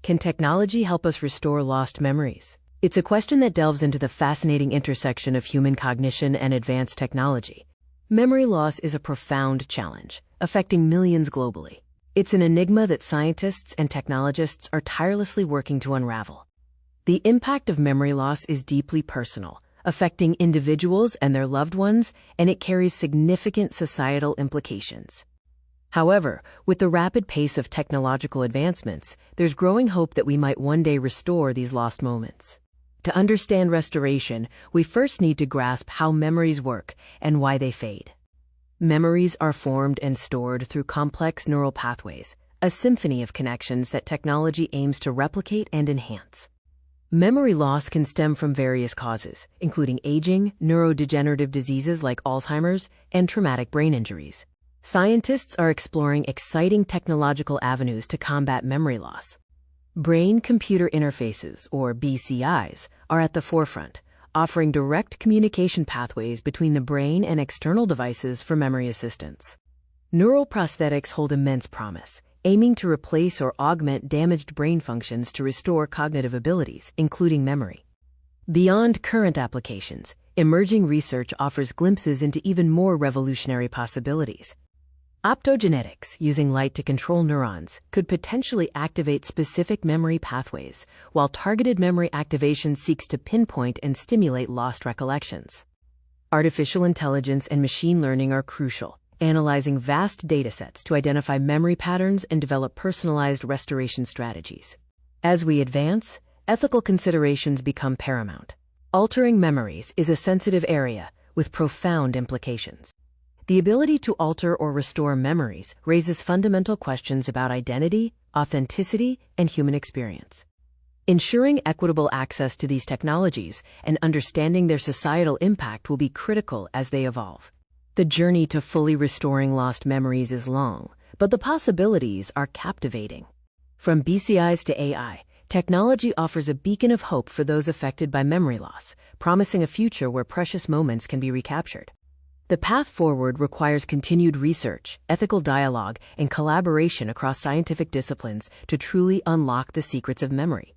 Can technology help us restore lost memories? It's a question that delves into the fascinating intersection of human cognition and advanced technology. Memory loss is a profound challenge, affecting millions globally. It's an enigma that scientists and technologists are tirelessly working to unravel. The impact of memory loss is deeply personal, affecting individuals and their loved ones, and it carries significant societal implications. However, with the rapid pace of technological advancements, there's growing hope that we might one day restore these lost moments. To understand restoration, we first need to grasp how memories work and why they fade. Memories are formed and stored through complex neural pathways, a symphony of connections that technology aims to replicate and enhance. Memory loss can stem from various causes, including aging, neurodegenerative diseases like Alzheimer's, and traumatic brain injuries. Scientists are exploring exciting technological avenues to combat memory loss. Brain-computer interfaces, or BCIs, are at the forefront, offering direct communication pathways between the brain and external devices for memory assistance. Neural prosthetics hold immense promise, aiming to replace or augment damaged brain functions to restore cognitive abilities, including memory. Beyond current applications, emerging research offers glimpses into even more revolutionary possibilities. Optogenetics, using light to control neurons, could potentially activate specific memory pathways, while targeted memory activation seeks to pinpoint and stimulate lost recollections. Artificial intelligence and machine learning are crucial, analyzing vast datasets to identify memory patterns and develop personalized restoration strategies. As we advance, ethical considerations become paramount. Altering memories is a sensitive area with profound implications. The ability to alter or restore memories raises fundamental questions about identity, authenticity, and human experience. Ensuring equitable access to these technologies and understanding their societal impact will be critical as they evolve. The journey to fully restoring lost memories is long, but the possibilities are captivating. From BCIs to AI, technology offers a beacon of hope for those affected by memory loss, promising a future where precious moments can be recaptured. The path forward requires continued research, ethical dialogue, and collaboration across scientific disciplines to truly unlock the secrets of memory.